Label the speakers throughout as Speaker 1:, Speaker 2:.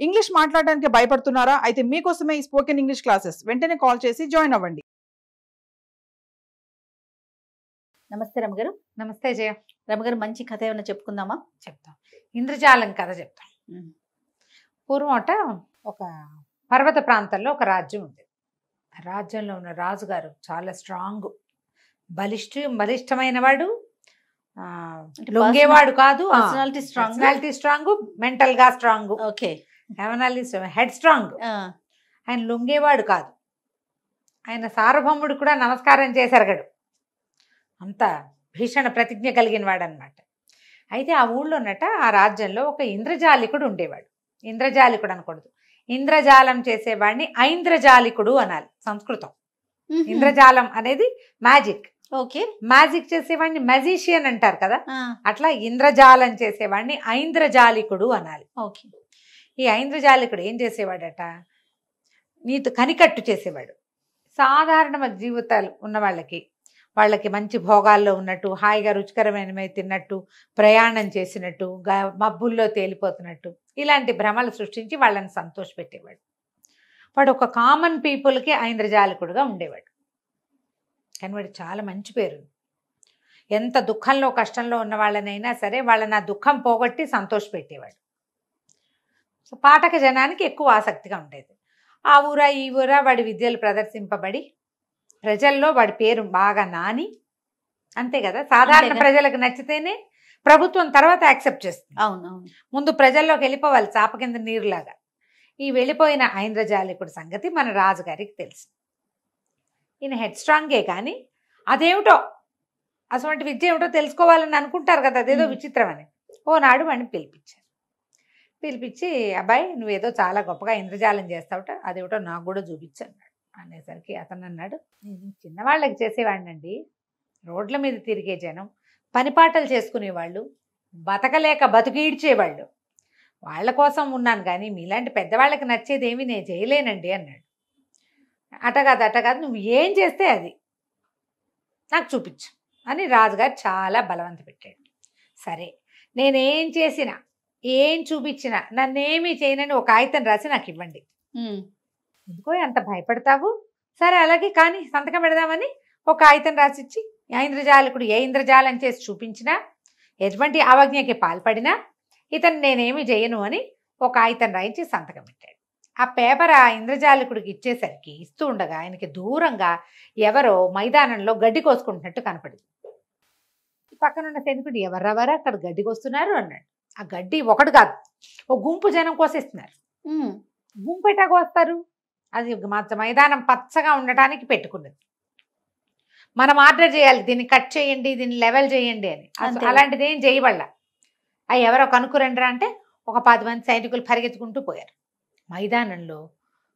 Speaker 1: English మాట్లాడడానికి భయపడుతున్నారా? అయితే మీకోసమే ఈ స్పోకెన్ ఇంగ్లీష్ క్లాసెస్. వెంటనే కాల్ చేసి జాయిన్ అవ్వండి.
Speaker 2: నమస్తే రమగారు.
Speaker 3: నమస్తే జయ.
Speaker 2: రమగారు, మంచి కథ ఏమైనా చెప్పుకుందామా?
Speaker 3: చెప్తాం. ఇంద్రజాలం కథ చెప్తాం. పూర్వం అట ఒక పర్వత ప్రాంతంలో ఒక రాజ్యం ఉంది. ఆ రాజ్యంలో ఉన్న రాజుగారు చాలా స్ట్రాంగ్, బలిష్టమైన వాడు, లొంగేవాడు కాదు. పర్సనాలిటీ స్ట్రాంగ్, మెంటల్ గా స్ట్రాంగ్,
Speaker 2: ఓకే,
Speaker 3: హెడ్ స్ట్రాంగ్. ఆయన లొంగేవాడు కాదు. ఆయన సార్వభౌముడు కూడా నమస్కారం చేసరగడు. అంత భీషణ ప్రతిజ్ఞ కలిగిన వాడు అనమాట. అయితే ఆ ఊళ్ళోనట, ఆ రాజ్యంలో ఒక ఇంద్రజాలికుడు ఉండేవాడు. ఇంద్రజాలికుడు అనకూడదు, ఇంద్రజాలం చేసేవాడిని ఐంద్రజాలికుడు అనాలి సంస్కృతం. ఇంద్రజాలం అనేది మ్యాజిక్.
Speaker 2: ఓకే,
Speaker 3: మ్యాజిక్ చేసేవాడిని మ్యాజిషియన్ అంటారు కదా, అట్లా ఇంద్రజాలం చేసేవాడిని ఐంద్రజాలికుడు అనాలి.
Speaker 2: ఓకే.
Speaker 3: ఈ ఐంద్రజాలికుడు ఏం చేసేవాడట, నీతో కనికట్టు చేసేవాడు. సాధారణ జీవితాలు ఉన్న వాళ్ళకి మంచి భోగాల్లో ఉన్నట్టు, హాయిగా రుచికరమైనవి తిన్నట్టు, ప్రయాణం చేసినట్టు, మబ్బుల్లో తేలిపోతున్నట్టు, ఇలాంటి భ్రమలు సృష్టించి వాళ్ళని సంతోషపెట్టేవాడు. వాడు ఒక కామన్ పీపుల్కి ఐంద్రజాలికుడుగా ఉండేవాడు. కానీ వాడు చాలా మంచి పేరు. ఎంత దుఃఖంలో కష్టంలో ఉన్న వాళ్ళనైనా సరే వాళ్ళని ఆ దుఃఖం పోగొట్టి సంతోషపెట్టేవాడు. సో పాఠక జనానికి ఎక్కువ ఆసక్తిగా ఉండేది. ఆ ఊరా ఈ ఊరా వాడి విద్యలు ప్రదర్శింపబడి ప్రజల్లో వాడి పేరు బాగా నాని, అంతే కదా, సాధారణ ప్రజలకు నచ్చితేనే ప్రభుత్వం తర్వాత యాక్సెప్ట్ చేస్తుంది.
Speaker 2: అవునవును,
Speaker 3: ముందు ప్రజల్లోకి వెళ్ళిపోవాలి చాప కింద నీరులాగా. ఈ వెళ్ళిపోయిన ఐంద్రజాలికుడి సంగతి మన రాజుగారికి తెలుసు. ఈయన హెడ్ స్ట్రాంగే, కానీ అదేమిటో అటువంటి విద్య ఏమిటో తెలుసుకోవాలని అనుకుంటారు కదా, అదేదో విచిత్రం అని. ఓనాడు వాడిని పిలిపించి అబ్బాయి, నువ్వేదో చాలా గొప్పగా ఇంద్రజాలం చేస్తావుట, అదేమిటో నాకు కూడా చూపించాను అనేసరికి అతను అన్నాడు, నేను చిన్నవాళ్ళకి చేసేవాడినండి. రోడ్ల మీద తిరిగే జనం, పనిపాటలు చేసుకునేవాళ్ళు, బతకలేక బతుకీడ్చేవాళ్ళు, వాళ్ళ కోసం ఉన్నాను, కానీ మీలాంటి పెద్దవాళ్ళకి నచ్చేదేమీ నేను చేయలేనండి అన్నాడు. అటకాదు, నువ్వు ఏం చేస్తే అది నాకు చూపించు అని రాజుగారు చాలా బలవంత పెట్టాడు. సరే, నేనేం చేసినా ఏం చూపించినా నన్నేమీ చేయనని ఒక కాగితం రాసి నాకు ఇవ్వండి. ఎందుకో అంత భయపడతావు? సరే అలాగే, కానీ సంతకం పెడదామని ఒక కాగితం రాసిచ్చి, ఇంద్రజాలకుడు ఏ ఇంద్రజాలం చేసి చూపించినా, ఎటువంటి అవజ్ఞకి పాల్పడినా ఇతను నేనేమి చేయను అని ఒక కాగితం రాయించి సంతకం పెట్టాడు. ఆ పేపర్ ఆ ఇంద్రజాలకుడికి ఇస్తూ ఉండగా ఆయనకి దూరంగా ఎవరో మైదానంలో గడ్డి కోసుకుంటున్నట్టు కనపడింది. పక్కనున్న సైనికుడు, ఎవరెవరు అక్కడ గడ్డి కోస్తున్నారు అన్నాడు. ఆ గడ్డి ఒకటి కాదు, ఓ గుంపు జనం కోసేస్తున్నారు. గుంపు ఎట్టా కోస్తారు? అది మైదానం పచ్చగా ఉండటానికి పెట్టుకున్నది. మనం ఆర్డర్ చేయాలి, దీన్ని కట్ చేయండి, దీన్ని లెవెల్ చేయండి అని. అలాంటిది ఏం చేయబడలా. అవి ఎవరో కనుక్కురండ్రా అంటే ఒక 10 మంది సైనికులు పరిగెత్తుకుంటూ పోయారు. మైదానంలో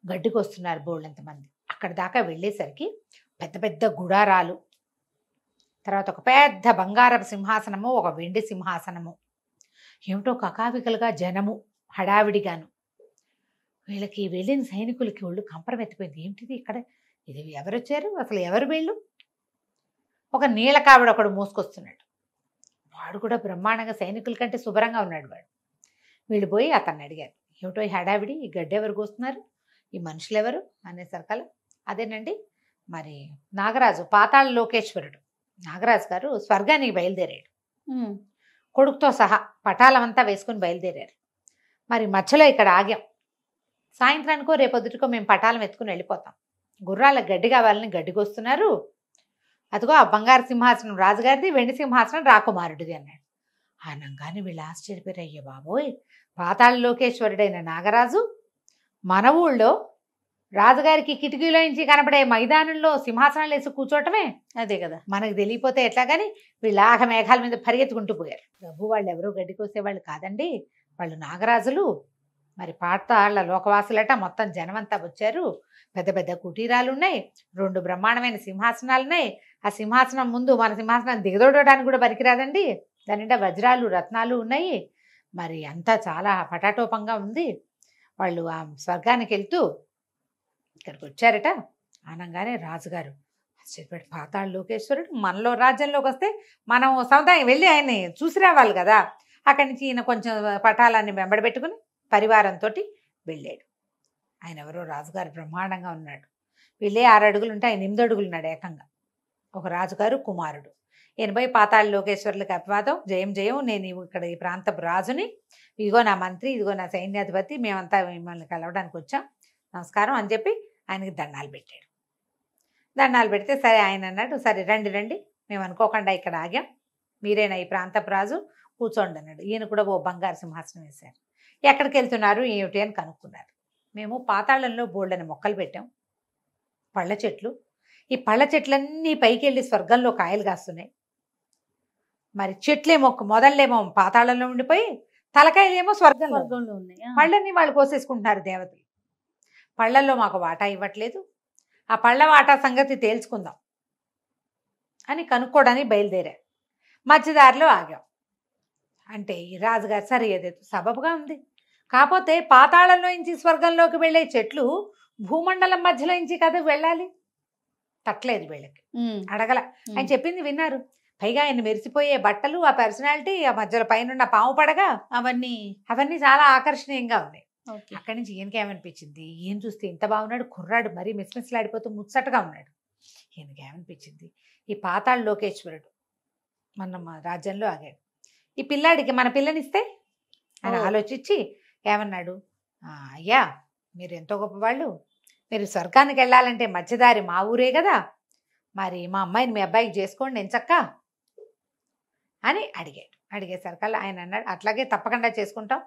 Speaker 3: గడ్డికి వస్తున్నారు బోళ్ళంతమంది. అక్కడ దాకా వెళ్ళేసరికి పెద్ద పెద్ద గుడారాలు, తర్వాత ఒక పెద్ద బంగారపు సింహాసనము, ఒక వెండి సింహాసనము, ఏమిటో కకావికలుగా జనము హడావిడిగాను. వీళ్ళకి వెళ్ళిన సైనికులకి ఒళ్ళు కంపరమెత్తిపోయింది. ఏంటిది ఇక్కడ, ఇది ఎవరు వచ్చారు, అసలు ఎవరు వీళ్ళు? ఒక నీళ్ళ కావిడ ఒకడు మోసుకొస్తున్నాడు. వాడు కూడా బ్రహ్మాండంగా సైనికుల కంటే శుభ్రంగా ఉన్నాడు. వీళ్ళు పోయి అతన్ని అడిగారు, ఏమిటో ఈ హడావిడి, ఈ గడ్డి ఎవరు కోస్తున్నారు, ఈ మనుషులు ఎవరు అనేసరికల, అదేనండి మరి నాగరాజు, పాతాళ లోకేశ్వరుడు నాగరాజు గారు స్వర్గానికి బయలుదేరాడు. కొడుకుతో సహా పటాలమంతా వేసుకుని బయలుదేరారు. మరి మధ్యలో ఇక్కడ ఆగాం. సాయంత్రానికో రేపొద్దుటికో మేము పటాలం ఎత్తుకుని వెళ్ళిపోతాం. గుర్రాలకు గడ్డి కావాలని గడ్డికొస్తున్నారు. అదిగో ఆ బంగారు సింహాసనం రాజుగారిది, వెండి సింహాసనం రాకుమారుడిది అన్నాడు. అనగానే వీళ్ళు ఆశ్చర్యపోయారు. అయ్యే బాబోయ్, పాతాళ లోకేశ్వరుడైన నాగరాజు మన ఊళ్ళో రాజుగారికి కిటికీలో నుంచి కనపడే మైదానంలో సింహాసనాలు వేసి కూర్చోవటమే, అదే కదా, మనకు తెలియపోతే ఎట్లా. కానీ వీళ్ళు ఆగ మేఘాల మీద పరిగెత్తుకుంటూ పోయారు. ప్రభు, వాళ్ళు ఎవరో గడ్డి కోసేవాళ్ళు కాదండి, వాళ్ళు నాగరాజులు. మరి పాతాళ లోకవాసులట, మొత్తం జనమంతా వచ్చారు. పెద్ద పెద్ద కుటీరాలు ఉన్నాయి, 2 బ్రహ్మాండమైన సింహాసనాలు ఉన్నాయి. ఆ సింహాసనం ముందు మన సింహాసనం దిగదొడడానికి కూడా పనికిరాదండి, దాని నిండా వజ్రాలు రత్నాలు ఉన్నాయి. మరి అంతా చాలా పటాటోపంగా ఉంది. వాళ్ళు ఆ స్వర్గానికి వెళ్తూ ఇక్కడికి వచ్చారట. అనగానే రాజుగారు ఆశ్చర్యపడి, పాతాళ లోకేశ్వరుడు మనలో రాజ్యంలోకి వస్తే మనం సముదాయం వెళ్ళి ఆయన్ని చూసి రావాలి కదా. అక్కడి నుంచి ఈయన కొంచెం పటాలాన్ని వెంబడబెట్టుకుని పరివారంతో వెళ్ళాడు. ఆయన ఎవరో రాజుగారు బ్రహ్మాండంగా ఉన్నాడు. వీళ్ళే 6 అడుగులు ఉంటే ఆయన 8 అడుగులు ఉన్నాడు ఏకంగా. ఒక రాజుగారు కుమారుడు. 80 పాతాళ లోకేశ్వరులకు అపవాదం, జయం జయం, నేను ఇక్కడ ఈ ప్రాంతపు రాజుని, ఇదిగో నా మంత్రి, ఇదిగో నా సైన్యాధిపతి, మేమంతా మిమ్మల్ని కలవడానికి వచ్చాం, నమస్కారం అని చెప్పి ఆయనకి దండాలు పెట్టాడు. దండాలు పెడితే సరే ఆయన అన్నాడు, సరే రండి రండి, మేము అనుకోకుండా ఇక్కడ ఆగాం, మీరేనా ఈ ప్రాంతపు రాజు, కూర్చోండి అన్నాడు. ఈయన కూడా ఓ బంగారు సింహాసనం వేశారు. ఎక్కడికి వెళ్తున్నారు ఏమిటి అని కనుక్కున్నారు. మేము పాతాళంలో బోల్డని మొక్కలు పెట్టాం, పళ్ళ చెట్లు, ఈ పళ్ళ చెట్లన్నీ పైకి వెళ్ళి స్వర్గంలో కాయలు కాస్తున్నాయి. మరి చెట్లేమో మొదళ్ళేమో పాతాళంలో ఉండిపోయి తలకాయలేమో స్వర్గంలో
Speaker 2: ఉన్నాయి.
Speaker 3: పళ్ళన్నీ వాళ్ళు కోసేసుకుంటున్నారు దేవతలు. పళ్ళల్లో మాకు వాటా ఇవ్వట్లేదు, ఆ పళ్ళ వాటా సంగతి తేల్చుకుందాం అని కనుక్కోవడానికి బయలుదేరా. మధ్యదారిలో ఆగాం. అంటే ఈ రాజుగారు సరే ఏదైతే సబబుగా ఉంది, కాకపోతే పాతాళంలో నుంచి స్వర్గంలోకి వెళ్ళే చెట్లు భూమండలం మధ్యలో నుంచి కదా వెళ్ళాలి, తట్టలేదు వీళ్ళకి, అడగల. ఆయన చెప్పింది విన్నారు. పైగా ఆయన మెరిసిపోయే బట్టలు, ఆ పర్సనాలిటీ, ఆ మధ్యలో పైన పాము పడగ, అవన్నీ చాలా ఆకర్షణీయంగా ఉన్నాయి. అక్కడి నుంచి ఈయనకి ఏమనిపించింది, ఈయన చూస్తే ఇంత బాగున్నాడు, కుర్రాడు మరీ మిస్మిస్లాడిపోతూ ముచ్చటగా ఉన్నాడు. ఈయనకి ఏమనిపించింది, ఈ పాతాళ లోకేశ్వరుడు మన రాజ్యంలో ఆగాడు, ఈ పిల్లాడికి మన పిల్లనిస్తే అని ఆలోచించి ఏమన్నాడు, అయ్యా మీరు ఎంతో గొప్పవాళ్ళు, మీరు స్వర్గానికి వెళ్ళాలంటే మధ్యదారి మా ఊరే కదా, మరి మా అమ్మాయిని మీ అబ్బాయికి చేసుకోండి ఎంచక్క అని అడిగాడు. అడిగేసరికల్లా ఆయన అన్నాడు, అట్లాగే తప్పకుండా చేసుకుంటాం,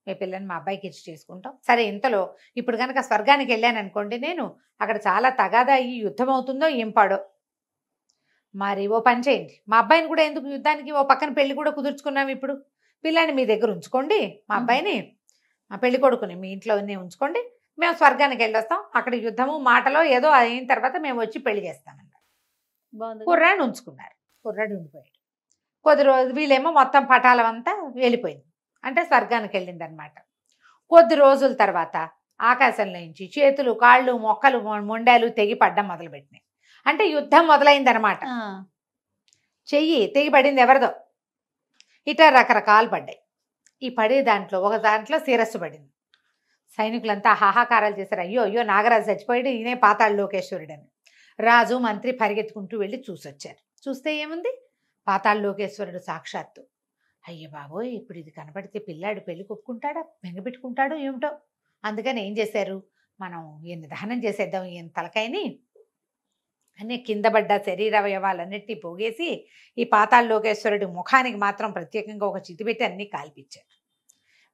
Speaker 3: మీ పిల్లని మా అబ్బాయికి ఇచ్చి చేసుకుంటాం. సరే ఇంతలో ఇప్పుడు కనుక స్వర్గానికి వెళ్ళాను అనుకోండి, నేను అక్కడ చాలా తగాదా ఈ యుద్ధం అవుతుందో ఏం పాడో, మరి ఓ పని చేయండి, మా అబ్బాయిని కూడా ఎందుకు యుద్ధానికి, ఓ పక్కన పెళ్లి కూడా కుదుర్చుకున్నాం, ఇప్పుడు పిల్లాన్ని మీ దగ్గర ఉంచుకోండి, మా అబ్బాయిని మా పెళ్లి కొడుకుని మీ ఇంట్లోనే ఉంచుకోండి, మేము స్వర్గానికి వెళ్ళొస్తాం, అక్కడ యుద్ధము మాటలో ఏదో అయిన తర్వాత మేము వచ్చి పెళ్లి చేస్తామన్నారు. కుర్రాడిని ఉంచుకున్నారు. కుర్రాడు ఉండిపోయాడు. కొద్ది రోజులు వీళ్ళేమో మొత్తం పటాలం అంతా వెళ్ళిపోయింది, అంటే స్వర్గానికి వెళ్ళింది అనమాట. కొద్ది రోజుల తర్వాత ఆకాశంలో నుంచి చేతులు కాళ్ళు మొక్కలు మొండాలు తెగి పడ్డం మొదలుపెట్టినాయి. అంటే యుద్ధం మొదలైందనమాట. చెయ్యి తెగిపడింది ఎవరిదో, ఇట రకరకాలు పడ్డాయి. ఈ పడే దాంట్లో ఒక దాంట్లో శిరస్సు పడింది. సైనికులంతా హాహాకారాలు చేశారు, అయ్యో అయ్యో నాగరాజు చచ్చిపోయాడు, ఈయనే పాతాళ లోకేశ్వరుడు అని. రాజు మంత్రి పరిగెత్తుకుంటూ వెళ్ళి చూసొచ్చారు. చూస్తే ఏముంది, పాతాళ లోకేశ్వరుడు సాక్షాత్తు. అయ్య బాబోయ్, ఇప్పుడు ఇది కనపడితే పిల్లాడు పెళ్లి కొప్పుకుంటాడా, బెంగపెట్టుకుంటాడో ఏమిటో. అందుకని ఏం చేశారు, మనం ఈయన దహనం చేసేద్దాం ఈయన తలకాయని అని కింద పడ్డ శరీరవయవాలన్నిటినీ పోగేసి ఈ పాతాళ లోకేశ్వరుడి ముఖానికి మాత్రం ప్రత్యేకంగా ఒక చితి పెట్టి అన్నీ కాల్పించారు.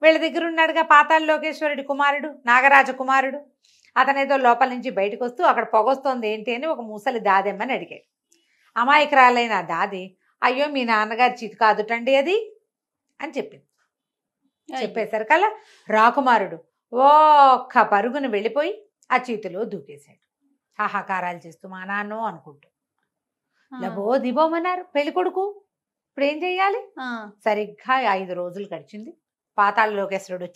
Speaker 3: వీళ్ళ దగ్గర ఉన్నాడుగా పాతాళ లోకేశ్వరుడి కుమారుడు, నాగరాజ కుమారుడు, అతనేదో లోపల నుంచి బయటకు వస్తూ అక్కడ పొగొస్తోంది ఏంటి అని ఒక ముసలి దాదెమ్మని అడిగాడు. అమాయకురాలైన దాది, అయ్యో మీ నాన్నగారి చితి కాదుటండి అది అని చెప్పింది. చెప్పేసరికల్లా రాకుమారుడు ఒక్క పరుగును వెళ్ళిపోయి ఆ చీతిలో దూకేశాడు, హాహాకారాలు చేస్తూ మా నాన్నో అనుకుంటూ. లబో దిబోమన్నారు పెళ్లి కొడుకు. ఇప్పుడు ఏం చెయ్యాలి, సరిగ్గా 5 రోజులు గడిచింది. పాతాళ లోకేశ్వరుడు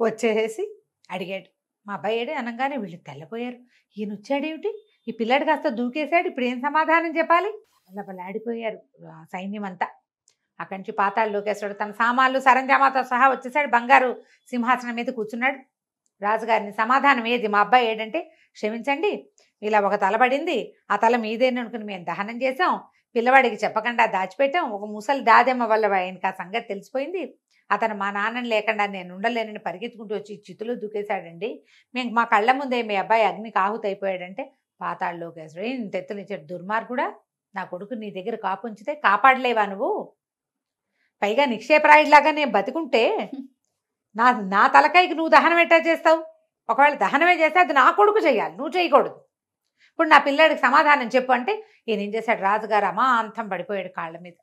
Speaker 3: వచ్చేసి అడిగాడు, మా అబ్బాయి ఏడే అనగానే వీళ్ళు తెల్లపోయారు. ఈయన వచ్చాడేమిటి, ఈ పిల్లాడు కాస్త దూకేశాడు, ఇప్పుడు ఏం సమాధానం చెప్పాలి, ఆడిపోయారు సైన్యం అంతా. అక్కడి నుంచి పాతాళ లోకేశ్వరుడు తన సామాన్లు సరంజామాతో సహా వచ్చేసాడు, బంగారు సింహాసనం మీద కూర్చున్నాడు. రాజుగారిని సమాధానం ఏది, మా అబ్బాయి ఏడంటే, క్షమించండి ఇలా ఒక తల పడింది, ఆ తల మీదేని అనుకుని మేము దహనం చేసాం, పిల్లవాడికి చెప్పకుండా దాచిపెట్టాం, ఒక ముసలి దాదెమ్మ వల్ల ఆయనకి ఆ సంగతి తెలిసిపోయింది, అతను మా నాన్నని లేకుండా నేను ఉండలేనని పరిగెత్తుకుంటూ వచ్చి చితులు దూకేశాడండి, మేము మా కళ్ళ ముందే మీ అబ్బాయి అగ్నికి ఆహుతి అయిపోయాడంటే పాతాళ లోకేశ్వరుడు ఇంత ఎత్తునిచ్చాడు, దుర్మార్గుడా, నా కొడుకు నీ దగ్గర కాపుంచితే కాపాడలేవా నువ్వు, పైగా నిక్షేపరాయుడిలాగా నేను బతికుంటే నా తలకాయకి నువ్వు దహనం ఎట్టా చేస్తావు, ఒకవేళ దహనమే చేస్తే అది నా కొడుకు చేయాలి, నువ్వు చేయకూడదు, ఇప్పుడు నా పిల్లాడికి సమాధానం చెప్పు అంటే ఈయన ఏం చేశాడు, రాజుగారు అమాంతం పడిపోయాడు కాళ్ళ మీద.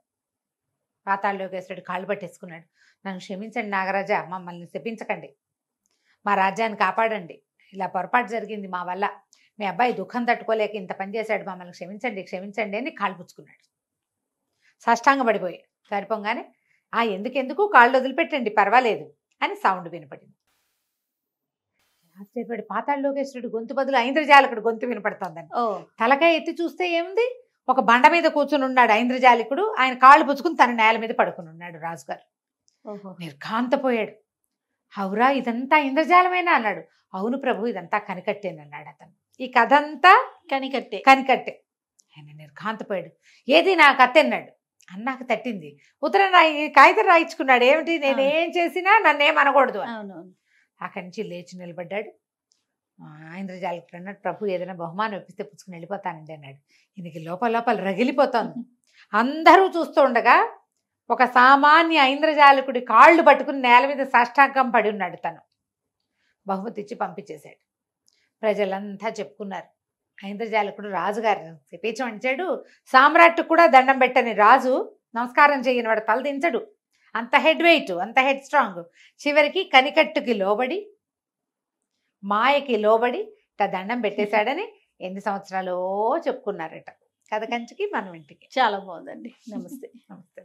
Speaker 3: పాతాళ లోకేశ్వరుడు కాళ్ళు పట్టేసుకున్నాడు, నన్ను క్షమించండి నాగరాజా, మమ్మల్ని శపించకండి, మా రాజ్యాన్ని కాపాడండి, ఇలా పొరపాటు జరిగింది మా వల్ల, మీ అబ్బాయి దుఃఖం తట్టుకోలేక ఇంత పని చేశాడు, మమ్మల్ని క్షమించండి క్షమించండి అని కాళ్ళు పుచ్చుకున్నాడు. సాష్టాంగ పడిపోయాడు. సరిపోగానే ఎందుకెందుకు కాళ్ళు వదిలిపెట్టండి పర్వాలేదు అని సౌండ్ వినపడింది. ఆశ్చర్యపడి పాతాళ లోకేశ్వరుడు గొంతు బదులు ఐంద్రజాలికుడు గొంతు వినపడుతోందని తలకాయ ఎత్తి చూస్తే ఏముంది, ఒక బండ మీద కూర్చుని ఉన్నాడు ఐంద్రజాలికుడు, ఆయన కాళ్ళు పుచ్చుకుని తన నేల మీద పడుకుని ఉన్నాడు. రాజుగారు నిర్ఘాంతపోయాడు. హౌరా ఇదంతా ఇంద్రజాలమేనా అన్నాడు. అవును ప్రభు, ఇదంతా కనికట్టేనన్నాడు అతను. ఈ కథ అంతా
Speaker 2: కనికట్టే.
Speaker 3: కనికట్టే. ఆయన నిర్ఘాంతపోయాడు. ఏది నా కత్తి అన్నాడు. అన్నాక తట్టింది. ఉత్తరం కాగితం రాయించుకున్నాడు. ఏమిటి, నేనేం చేసినా నన్నేం అనకూడదు అని.
Speaker 2: అవునవును.
Speaker 3: అక్కడి నుంచి లేచి నిలబడ్డాడు. ఇంద్రజాలికుడు అన్నాడు, ప్రభు ఏదైనా బహుమానం ఇప్పిస్తే పుచ్చుకుని వెళ్ళిపోతానండి అన్నాడు. ఈయనకి లోపల లోపల రగిలిపోతోంది. అందరూ చూస్తూ ఉండగా ఒక సామాన్య ఇంద్రజాలికుడి కాళ్ళు పట్టుకుని నేల మీద సాష్టాంగం పడి ఉన్నాడు. తను బహుమతి ఇచ్చి పంపించేశాడు. ప్రజలంతా చెప్పుకున్నారు, ఇంద్రజాలికుడు రాజుగారు పీచం అంచాడు. సామ్రాట్టు కూడా దండం పెట్టని రాజు నమస్కారం చేయని వాడు తలదించడు. అంత హెడ్ వెయిట్, అంత హెడ్ స్ట్రాంగ్. చివరికి కనికట్టుకి లోబడి, మాయకి లోబడి దండం పెట్టేశాడని ఎన్ని సంవత్సరాలో చెప్పుకున్నారట. కథ కంచికి మనం ఇంటికి.
Speaker 2: చాలా బాగుందండి. నమస్తే.
Speaker 3: నమస్తే.